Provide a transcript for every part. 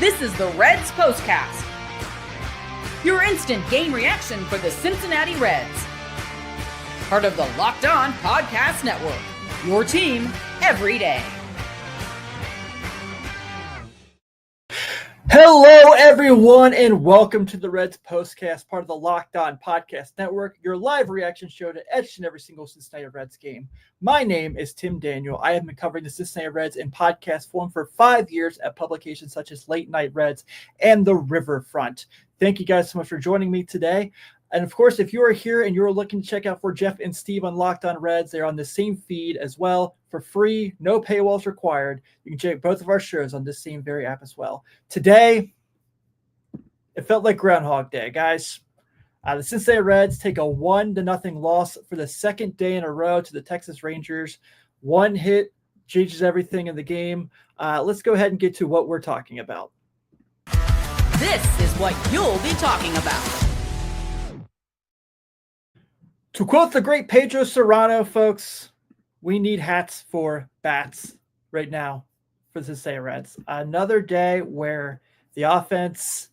This is the Reds POSTCAST, your instant game reaction for the Cincinnati Reds. Part of the Locked On Podcast Network, your team every day. Hello, everyone, and welcome to the Reds POSTCAST, part of the Locked On Podcast Network, your live reaction show to each and every single Cincinnati Reds game. My name is Tim Daniel. I have been covering the Cincinnati Reds in podcast form for 5 years at publications such as Late Night Reds and The Riverfront. Thank you guys so much for joining me today. And of course, if you are here and you're looking to check out for Jeff and Steve on Locked On Reds, they're on the same feed as well for free, no paywalls required. You can check both of our shows on this same very app as well. Today, it felt like Groundhog Day, guys. The Cincinnati Reds take a 1-0 loss for the second day in a row to the Texas Rangers. One hit changes everything in the game. Let's go ahead and get to what we're talking about. This is what you'll be talking about. To quote the great Pedro Serrano, folks, we need hats for bats right now for the Cincinnati Reds. Another day where the offense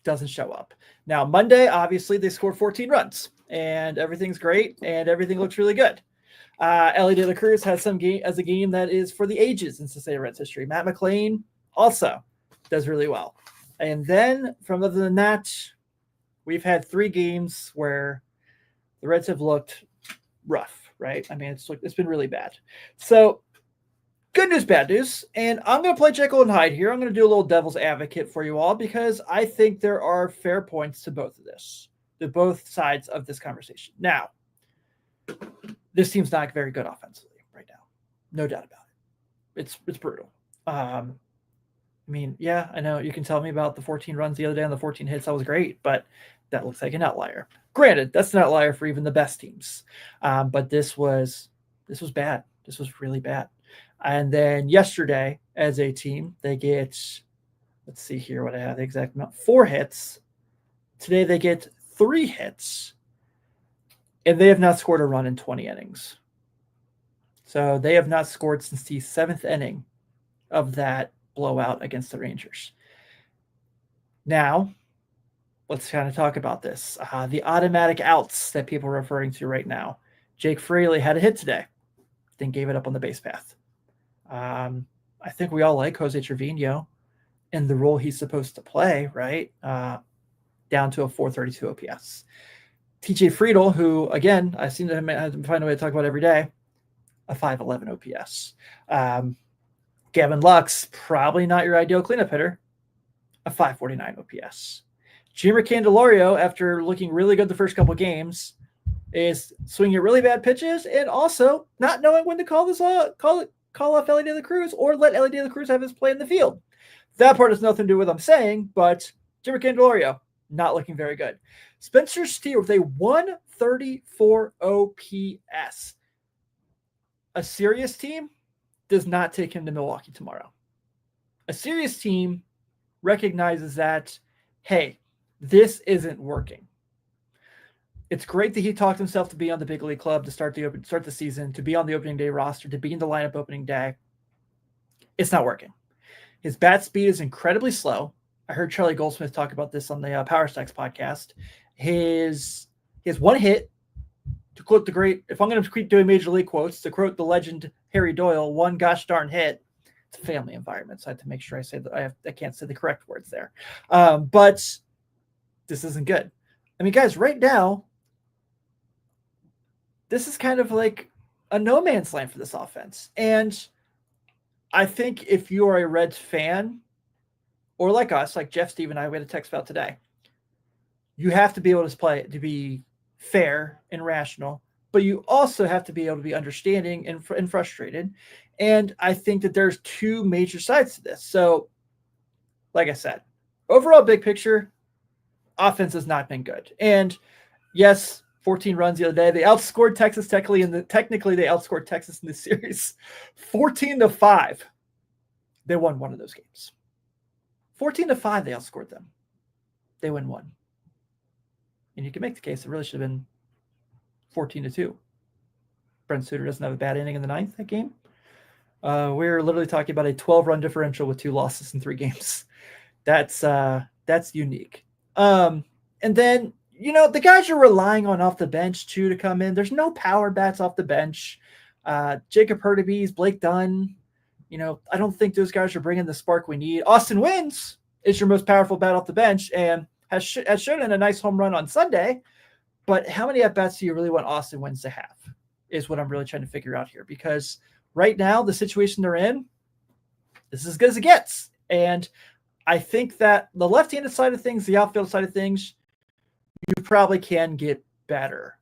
doesn't show up. Now, Monday, obviously, they scored 14 runs, and everything's great, and everything looks really good. Elly De La Cruz has some game as a game that is for the ages in Cincinnati Reds history. Matt McLain also does really well. And then, from other than that, we've had 3 games where the Reds have looked rough, right? I mean, it's been really bad. So, good news, bad news. And I'm going to play Jekyll and Hyde here. I'm going to do a little devil's advocate for you all because I think there are fair points to both of this, to both sides of this conversation. Now, this team's not very good offensively right now. No doubt about it. It's brutal. I mean, yeah, I know you can tell me about the 14 runs the other day and the 14 hits. That was great, but that looks like an outlier. Granted, that's an outlier for even the best teams. But this was bad. This was really bad. And then yesterday, as a team, they get, let's see here what I have the exact amount, 4 hits. Today they get 3 hits. And they have not scored a run in 20 innings. So they have not scored since the 7th inning of that blowout against the Rangers. Now, let's kind of talk about this. The automatic outs that people are referring to right now. Jake Fraley had a hit today, then gave it up on the base path. I think we all like Jose Trevino in the role he's supposed to play, right? Down to a 432 OPS. TJ Friedel, who, again, I seem to find a way to talk about every day, a 511 OPS. Gavin Lux, probably not your ideal cleanup hitter, a 549 OPS. Jeimer Candelario, after looking really good the first couple games, is swinging at really bad pitches and also not knowing when to call off Elly De La Cruz or let Elly De La Cruz have his play in the field. That part has nothing to do with what I'm saying, but Jeimer Candelario, not looking very good. Spencer Steer with a 134 OPS. A serious team does not take him to Milwaukee tomorrow. A serious team recognizes that, hey, this isn't working. It's great that he talked himself to be on the big league club to start the season, to be on the opening day roster, to be in the lineup opening day. It's not working. His bat speed is incredibly slow. I heard Charlie Goldsmith talk about this on the Power Stacks podcast. His one hit, to quote the great, if I'm going to keep doing major league quotes, to quote the legend Harry Doyle, one gosh darn hit. It's a family environment, so I have to make sure I say that I can't say the correct words there. But this isn't good. I mean, guys, right now, this is kind of like a no man's land for this offense. And I think if you are a Reds fan, or like us, like Jeff, Steve, and I, we had a text about today, you have to be able to be fair and rational, but you also have to be able to be understanding and frustrated. And I think that there's 2 major sides to this. So, like I said, overall big picture, offense has not been good. And yes, 14 runs the other day. They outscored Texas technically they outscored Texas in this series 14-5. They won one of those games. 14-5, they outscored them. They win one. And you can make the case it really should have been 14-2. Brent Suter doesn't have a bad inning in the 9th that game. We're literally talking about a 12-run differential with 2 losses in 3 games. That's unique. And then, the guys you're relying on off the bench too to come in. There's no power bats off the bench. Jacob Hurtubise, Blake Dunn. I don't think those guys are bringing the spark we need. Austin Wynns is your most powerful bat off the bench and has shown in a nice home run on Sunday. But how many at bats do you really want Austin Wynns to have? Is what I'm really trying to figure out here, because right now the situation they're in, this is as good as it gets. And I think that the left-handed side of things, the outfield side of things, you probably can get better,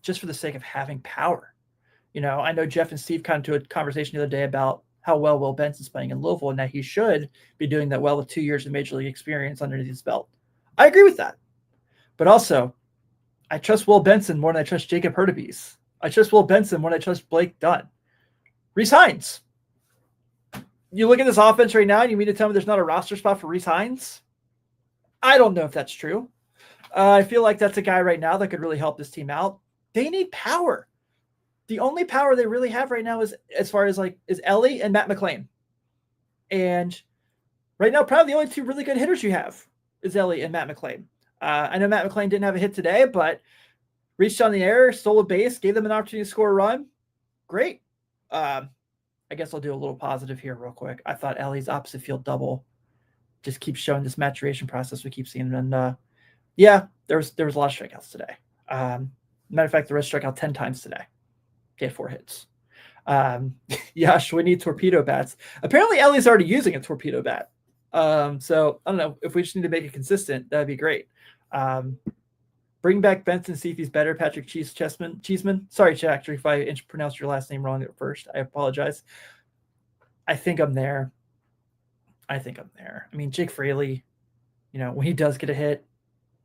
just for the sake of having power. I know Jeff and Steve kind of to a conversation the other day about how well Will Benson's playing in Louisville and that he should be doing that well with 2 years of major league experience underneath his belt. I agree with that. But also, I trust Will Benson more than I trust Jacob Hurtubise. I trust Will Benson more than I trust Blake Dunn. Rhys Hines. You look at this offense right now and you mean to tell me there's not a roster spot for Rhys Hines? I don't know if that's true. I feel like that's a guy right now that could really help this team out. They need power. The only power they really have right now is Ellie and Matt McClain. And right now, probably the only two really good hitters you have is Ellie and Matt McClain. I know Matt McClain didn't have a hit today, but reached on the air, stole a base, gave them an opportunity to score a run. Great. I guess I'll do a little positive here real quick. I thought Ellie's opposite field double just keeps showing this maturation process we keep seeing. And there was a lot of strikeouts today. Matter of fact, the Reds struck out 10 times today. He had 4 hits. We need torpedo bats. Apparently Ellie's already using a torpedo bat. So I don't know if we just need to make it consistent. That'd be great. Bring back Benson, see if he's better. Patrick Cheeseman. Sorry, Jack, if I pronounced your last name wrong at first. I apologize. I think I'm there. I mean, Jake Fraley, when he does get a hit,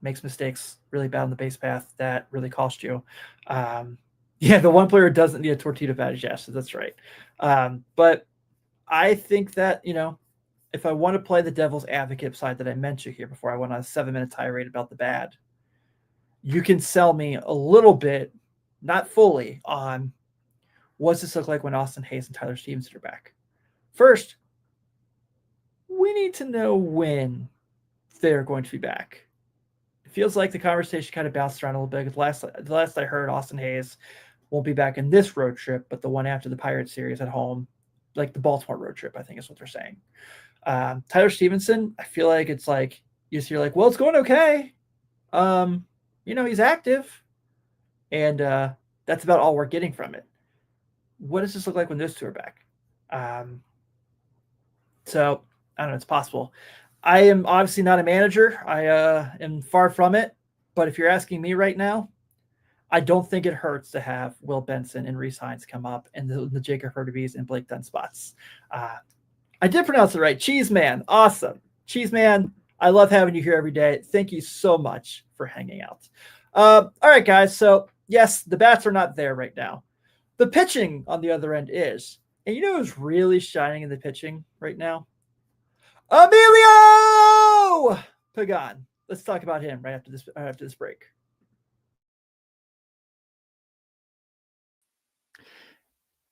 makes mistakes really bad on the base path that really cost you. The one player who doesn't need a torpedo bat is Yes, that's right. But I think that, if I want to play the devil's advocate side that I mentioned here before I went on a 7-minute tirade about the bad, you can sell me a little bit, not fully, on what's this look like when Austin Hayes and Tyler Stevenson are back. First, we need to know when they're going to be back. It feels like the conversation kind of bounced around a little bit. The last I heard, Austin Hayes won't be back in this road trip, but the one after the Pirates series at home, like the Baltimore road trip, I think is what they're saying. Tyler Stevenson, I feel like it's like, you're like, well, it's going okay. He's active. And that's about all we're getting from it. What does this look like when those two are back? So I don't know, it's possible. I am obviously not a manager. I am far from it. But if you're asking me right now, I don't think it hurts to have Will Benson and Rhys Hines come up and the Jacob Hurtubise and Blake Dunn spots. I did pronounce it right. Cheese Man. Awesome. Cheese Man, I love having you here every day. Thank you so much for hanging out. All right, guys. So, yes, the bats are not there right now. The pitching on the other end is. And you know who's really shining in the pitching right now? Emilio Pagan. Let's talk about him right after this break.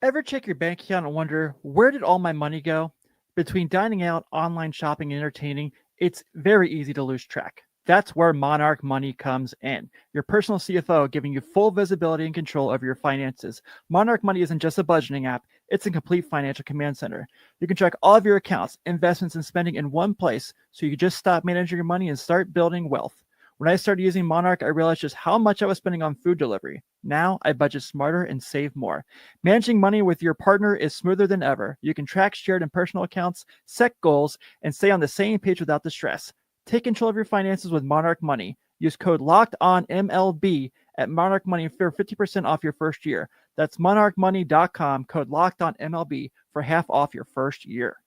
Ever check your bank account and wonder, where did all my money go? Between dining out, online shopping, and entertaining, it's very easy to lose track. That's where Monarch Money comes in. Your personal CFO giving you full visibility and control over your finances. Monarch Money isn't just a budgeting app. It's a complete financial command center. You can track all of your accounts, investments, and spending in one place so you can just stop managing your money and start building wealth. When I started using Monarch, I realized just how much I was spending on food delivery. Now I budget smarter and save more. Managing money with your partner is smoother than ever. You can track shared and personal accounts, set goals, and stay on the same page without the stress. Take control of your finances with Monarch Money. Use code LOCKEDONMLB at Monarch Money for 50% off your first year. That's monarchmoney.com, code LOCKEDONMLB for half off your first year.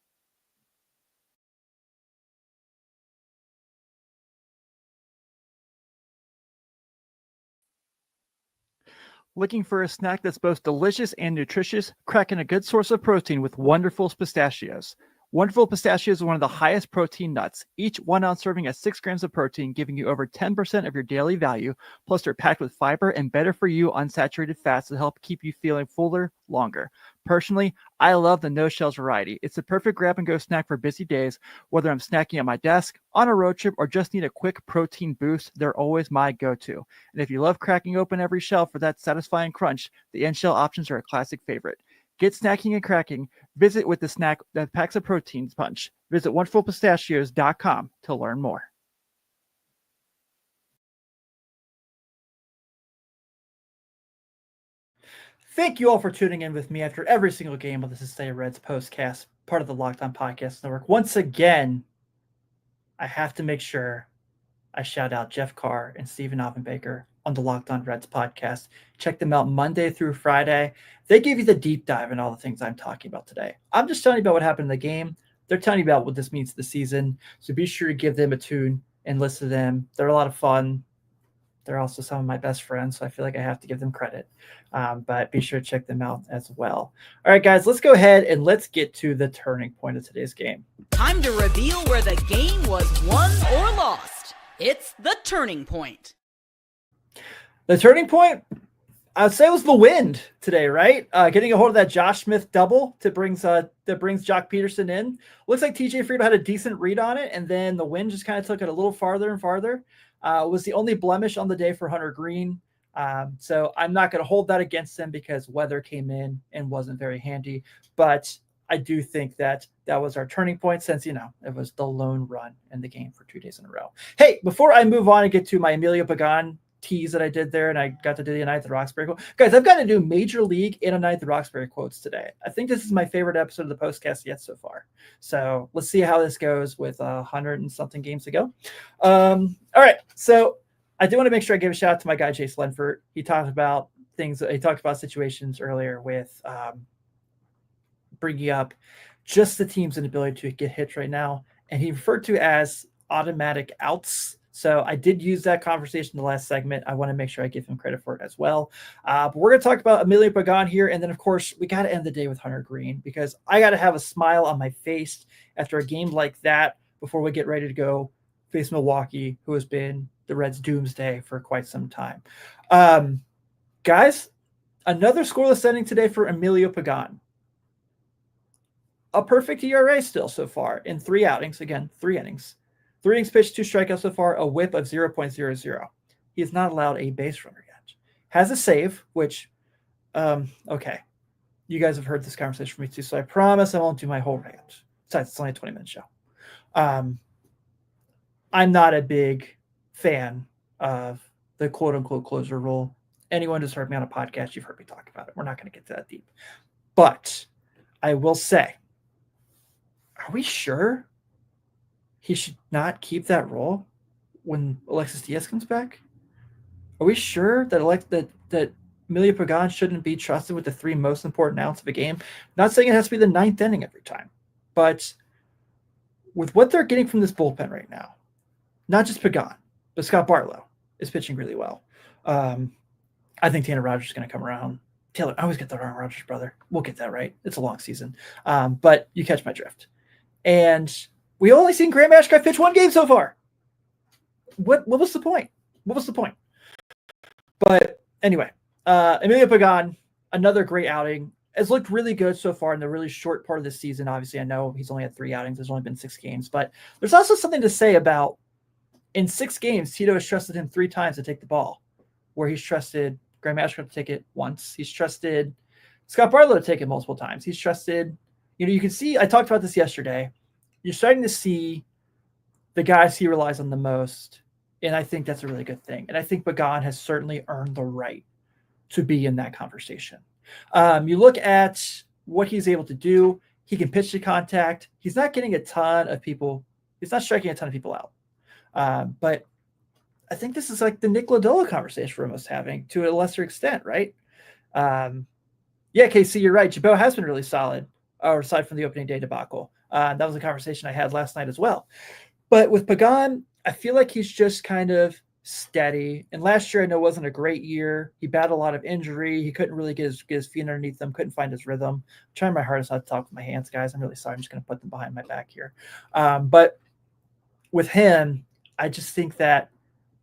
Looking for a snack that's both delicious and nutritious? Crack in a good source of protein with Wonderful Pistachios. Wonderful Pistachios is one of the highest protein nuts. Each 1 ounce serving has 6 grams of protein, giving you over 10% of your daily value. Plus, they're packed with fiber and better for you unsaturated fats to help keep you feeling fuller longer. Personally, I love the no shells variety. It's the perfect grab and go snack for busy days. Whether I'm snacking at my desk, on a road trip, or just need a quick protein boost, they're always my go-to. And if you love cracking open every shell for that satisfying crunch, the end-shell options are a classic favorite. Get snacking and cracking. Visit with the snack that packs a protein punch. Visit wonderfulpistachios.com to learn more. Thank you all for tuning in with me after every single game of the Cincinnati Reds postcast, part of the Locked On Podcast Network. Once again, I have to make sure I shout out Jeff Carr and Stephen Offenbaker on the Locked On Reds podcast. Check them out Monday through Friday. They give you the deep dive in all the things I'm talking about today. I'm just telling you about what happened in the game. They're telling you about what this means to the season. So be sure to give them a tune and listen to them. They're a lot of fun. They're also some of my best friends, so I feel like I have to give them credit. But be sure to check them out as well. All right, guys, let's go ahead and let's get to the turning point of today's game. Time to reveal where the game was won or lost. It's the turning point. The turning point, I would say, was the wind today, right? Getting a hold of that Josh Smith double that brings Jock Peterson in. Looks like TJ Friedl had a decent read on it, and then the wind just kind of took it a little farther and farther. Was the only blemish on the day for Hunter Greene. So I'm not going to hold that against him because weather came in and wasn't very handy. But I do think that was our turning point since, it was the lone run in the game for 2 days in a row. Hey, before I move on and get to my Emilio Pagan tease that I did there, and I got to do the Night at the Roxbury quote. Guys, I've got to do Major League and a Night at the Roxbury quotes today. I think this is my favorite episode of the postcast yet so far. So let's see how this goes with 100 and something games to go. All right. So I do want to make sure I give a shout out to my guy, Chase Lenford. He talked about situations earlier with bringing up just the team's inability to get hits right now. And he referred to as automatic outs. So I did use that conversation in the last segment. I want to make sure I give him credit for it as well. But we're going to talk about Emilio Pagan here. And then, of course, we got to end the day with Hunter Greene because I got to have a smile on my face after a game like that before we get ready to go face Milwaukee, who has been the Reds' doomsday for quite some time. Guys, another scoreless inning today for Emilio Pagan. A perfect ERA still so far in 3 outings. Again, 3 innings. 3 innings pitched, 2 strikeouts so far, a whip of 0.00. He has not allowed a base runner yet. Has a save, which, okay. You guys have heard this conversation from me too, so I promise I won't do my whole rant. Besides, it's only a 20-minute show. I'm not a big fan of the quote-unquote closer rule. Anyone who's heard me on a podcast, you've heard me talk about it. We're not going to get to that deep. But I will say, are we sure he should not keep that role when Alexis Diaz comes back? Are we sure that that Emilio Pagan shouldn't be trusted with the 3 most important outs of a game? Not saying it has to be the 9th inning every time, but with what they're getting from this bullpen right now, not just Pagan, but Scott Barlow is pitching really well. I think Tanner Rogers is going to come around. Taylor, I always get the wrong Rogers brother. We'll get that right. It's a long season. But you catch my drift. And we only seen Graham Ashcraft pitch 1 game so far. What was the point? What was the point? But anyway, Emilio Pagan, another great outing. Has looked really good so far in the really short part of the season. Obviously, I know he's only had 3 outings. There's only been 6 games. But there's also something to say about in 6 games, Tito has trusted him 3 times to take the ball, where he's trusted Graham Ashcraft to take it once. He's trusted Scott Barlow to take it multiple times. He's trusted, you can see, I talked about this yesterday. You're starting to see the guys he relies on the most. And I think that's a really good thing. And I think Pagan has certainly earned the right to be in that conversation. You look at what he's able to do. He can pitch to contact. He's not getting a ton of people. He's not striking a ton of people out. But I think this is like the Nick Lodolo conversation we're almost having to a lesser extent, right? Yeah, KC, you're right. Jabot has been really solid, aside from the opening day debacle. That was a conversation I had last night as well. But with Pagan, I feel like he's just kind of steady. And last year, I know, wasn't a great year. He battled a lot of injury. He couldn't really get his feet underneath him, couldn't find his rhythm. I'm trying my hardest not to talk with my hands, guys. I'm really sorry. I'm just going to put them behind my back here. But with him, I just think that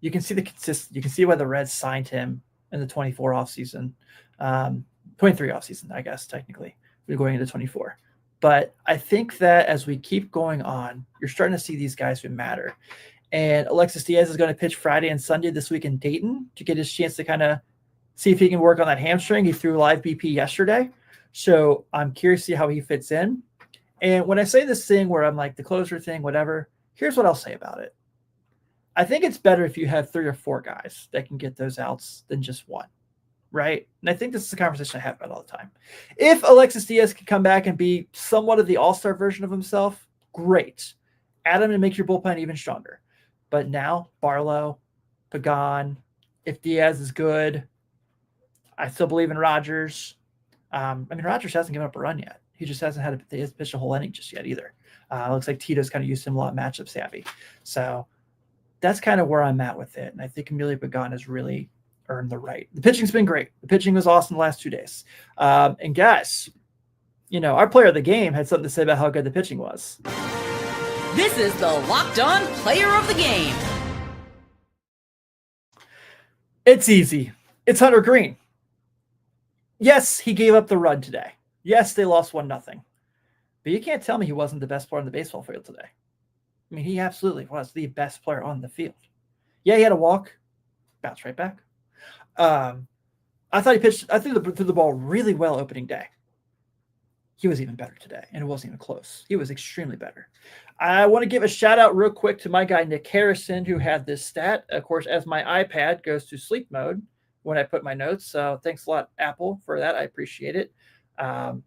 you can see the consistency. You can see why the Reds signed him in the 24 offseason, 23 offseason, I guess, technically. going into 24. But I think that as we keep going on, you're starting to see these guys who matter. And Alexis Diaz is going to pitch Friday and Sunday this week in Dayton to get his chance to kind of see if he can work on that hamstring. He threw live BP yesterday. So I'm curious to see how he fits in. And when I say this thing where I'm like the closer thing, whatever, here's what I'll say about it. I think it's better if you have 3 or 4 guys that can get those outs than just one, right? And I think this is a conversation I have about all the time. If Alexis Diaz can come back and be somewhat of the all-star version of himself, great. Add him and make your bullpen even stronger. But now, Barlow, Pagan, if Diaz is good, I still believe in Rogers. Rogers hasn't given up a run yet. He just hasn't had to pitch a whole inning just yet either. Looks like Tito's kind of used him a lot matchup savvy. So that's kind of where I'm at with it. And I think Emilio Pagan has really earned the right. The pitching's been great. The pitching was awesome the last 2 days. And guys, our player of the game had something to say about how good the pitching was. This is the Locked On Player of the Game. It's easy. It's Hunter Greene. Yes, he gave up the run today. Yes, they lost 1-0. But you can't tell me he wasn't the best player on the baseball field today. I mean, he absolutely was the best player on the field. Yeah, he had a walk, bounced right back. I thought I threw the ball really well opening day. He was even better today, and it wasn't even close. He was extremely better. I want to give a shout out real quick to my guy, Nick Harrison, who had this stat. Of course, as my iPad goes to sleep mode when I put my notes. So thanks a lot, Apple, for that. I appreciate it. Hunter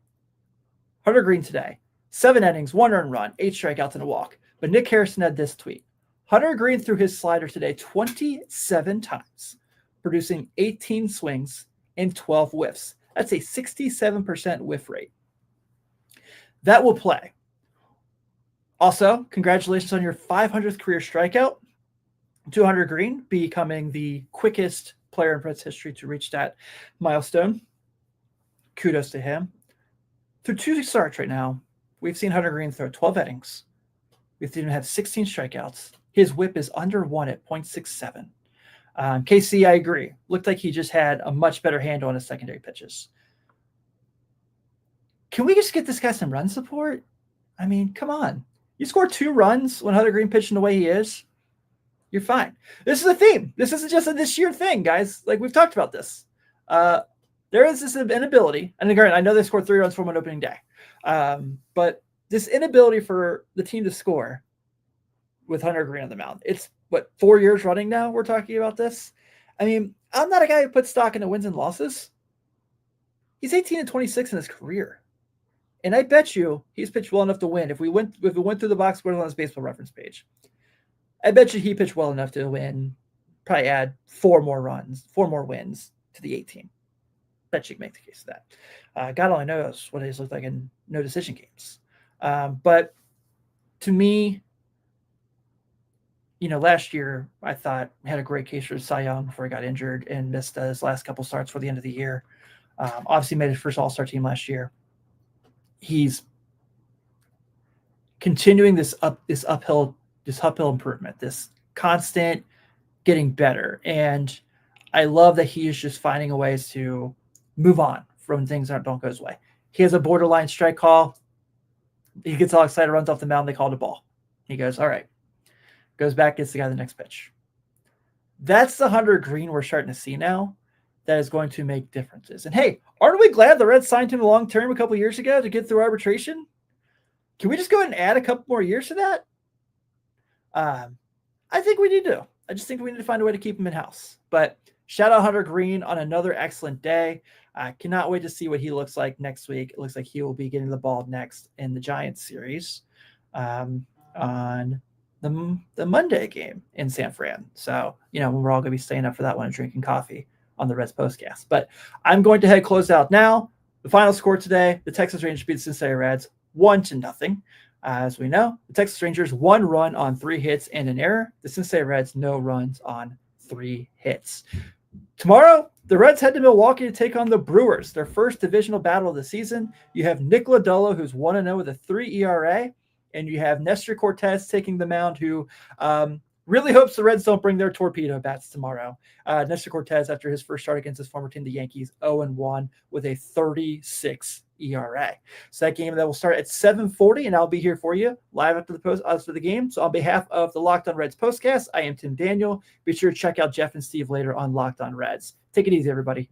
Greene today, 7 innings, 1 earned run, 8 strikeouts, and a walk. But Nick Harrison had this tweet. Hunter Greene threw his slider today 27 times, producing 18 swings and 12 whiffs. That's a 67% whiff rate. That will play. Also, congratulations on your 500th career strikeout. To Hunter Greene, becoming the quickest player in Reds history to reach that milestone. Kudos to him. Through 2 starts right now, we've seen Hunter Greene throw 12 innings. We've seen him have 16 strikeouts. His whip is under 1 at 0.67. KC, I agree. Looked like he just had a much better handle on his secondary pitches. Can we just get this guy some run support? I mean, come on. You score 2 runs when Hunter Greene pitching the way he is, you're fine. This is a theme. This isn't just a this year thing, guys. Like, we've talked about this. There is this inability, and again, I know they scored 3 runs from an opening day, but this inability for the team to score with Hunter Greene on the mound. It's, 4 years running now we're talking about this? I mean, I'm not a guy who puts stock into wins and losses. He's 18-26 in his career. And I bet you he's pitched well enough to win. If we went through the box scores on his baseball reference page, I bet you he pitched well enough to win, probably add 4 more wins to the 18. Bet you can make the case of that. God only knows what he's looked like in no decision games. But to me, last year I thought he had a great case for Cy Young before he got injured and missed his last couple starts for the end of the year. Obviously made his first All-Star team last year. He's continuing this uphill improvement, this constant getting better. And I love that he is just finding ways to move on from things that don't go his way. He has a borderline strike call. He gets all excited, runs off the mound. They call it a ball. He goes, all right. Goes back, gets the guy the next pitch. That's the Hunter Greene we're starting to see now that is going to make differences. And hey, aren't we glad the Reds signed him long term a couple of years ago to get through arbitration? Can we just go ahead and add a couple more years to that? I think we need to. I just think we need to find a way to keep him in-house. But shout out Hunter Greene on another excellent day. I cannot wait to see what he looks like next week. It looks like he will be getting the ball next in the Giants series on the Monday game in San Fran. So, we're all going to be staying up for that one and drinking coffee on the Reds postcast. But I'm going to close out now. The final score today, the Texas Rangers beat the Cincinnati Reds 1-0. As we know, the Texas Rangers 1 run on 3 hits and an error. The Cincinnati Reds, no runs on 3 hits. Tomorrow, the Reds head to Milwaukee to take on the Brewers, their first divisional battle of the season. You have Nick Lodolo, who's 1-0 with a 3 ERA, and you have Nestor Cortez taking the mound, who really hopes the Reds don't bring their torpedo bats tomorrow. Nestor Cortez, after his first start against his former team, the Yankees, 0-1 with a 36 ERA. So that game that will start at 7:40, and I'll be here for you live after the game. So on behalf of the Locked On Reds postcast, I am Tim Daniel. Be sure to check out Jeff and Steve later on Locked On Reds. Take it easy, everybody.